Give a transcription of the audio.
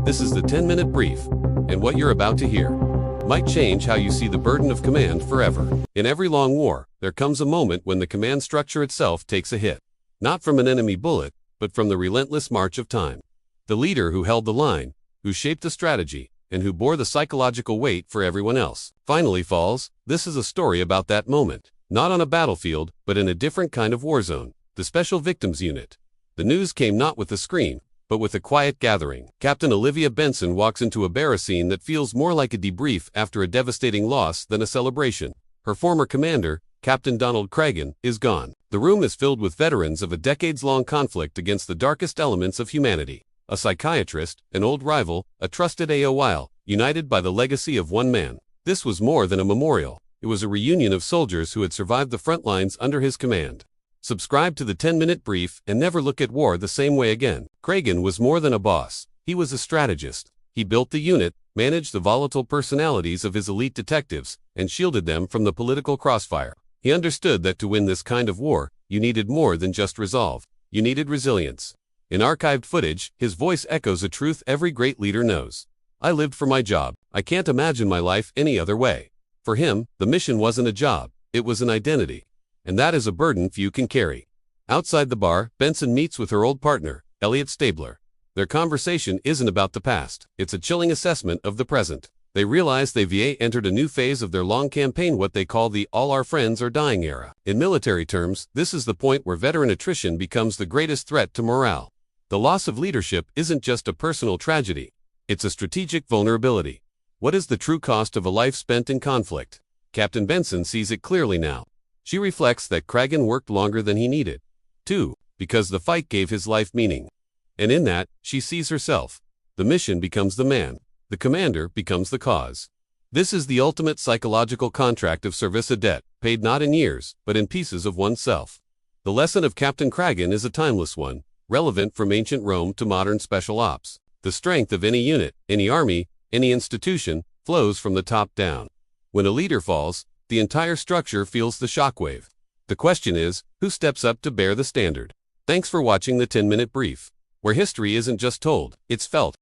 This is the 10-minute brief, and what you're about to hear might change how you see the burden of command forever. In every long war, there comes a moment when the command structure itself takes a hit. Not from an enemy bullet, but from the relentless march of time. The leader who held the line, who shaped the strategy, and who bore the psychological weight for everyone else, finally falls. This is a story about that moment. Not on a battlefield, but in a different kind of war zone, the Special Victims Unit. The news came not with a scream, but with a quiet gathering. Captain Olivia Benson walks into a barra scene that feels more like a debrief after a devastating loss than a celebration. Her former commander, Captain Cragen, is gone. The room is filled with veterans of a decades-long conflict against the darkest elements of humanity. A psychiatrist, an old rival, a trusted AOL, united by the legacy of one man. This was more than a memorial. It was a reunion of soldiers who had survived the front lines under his command. Subscribe to the 10-minute brief and never look at war the same way again. Cragen was more than a boss. He was a strategist. He built the unit, managed the volatile personalities of his elite detectives, and shielded them from the political crossfire. He understood that to win this kind of war, you needed more than just resolve. You needed resilience. In archived footage, his voice echoes a truth every great leader knows. I lived for my job. I can't imagine my life any other way. For him, the mission wasn't a job. It was an identity. And that is a burden few can carry. Outside the bar, Benson meets with her old partner, Elliot Stabler. Their conversation isn't about the past. It's a chilling assessment of the present. They realize they've entered a new phase of their long campaign, what they call the all our friends are dying era. In military terms, this is the point where veteran attrition becomes the greatest threat to morale. The loss of leadership isn't just a personal tragedy. It's a strategic vulnerability. What is the true cost of a life spent in conflict? Captain Benson sees it clearly now. She reflects that Cragen worked longer than he needed. 2. Because the fight gave his life meaning. And in that, she sees herself. The mission becomes the man. The commander becomes the cause. This is the ultimate psychological contract of service, a debt, paid not in years, but in pieces of oneself. The lesson of Captain Cragen is a timeless one, relevant from ancient Rome to modern special ops. The strength of any unit, any army, any institution, flows from the top down. When a leader falls, the entire structure feels the shockwave. The question is, who steps up to bear the standard? Thanks for watching the 10-minute brief, where history isn't just told, it's felt.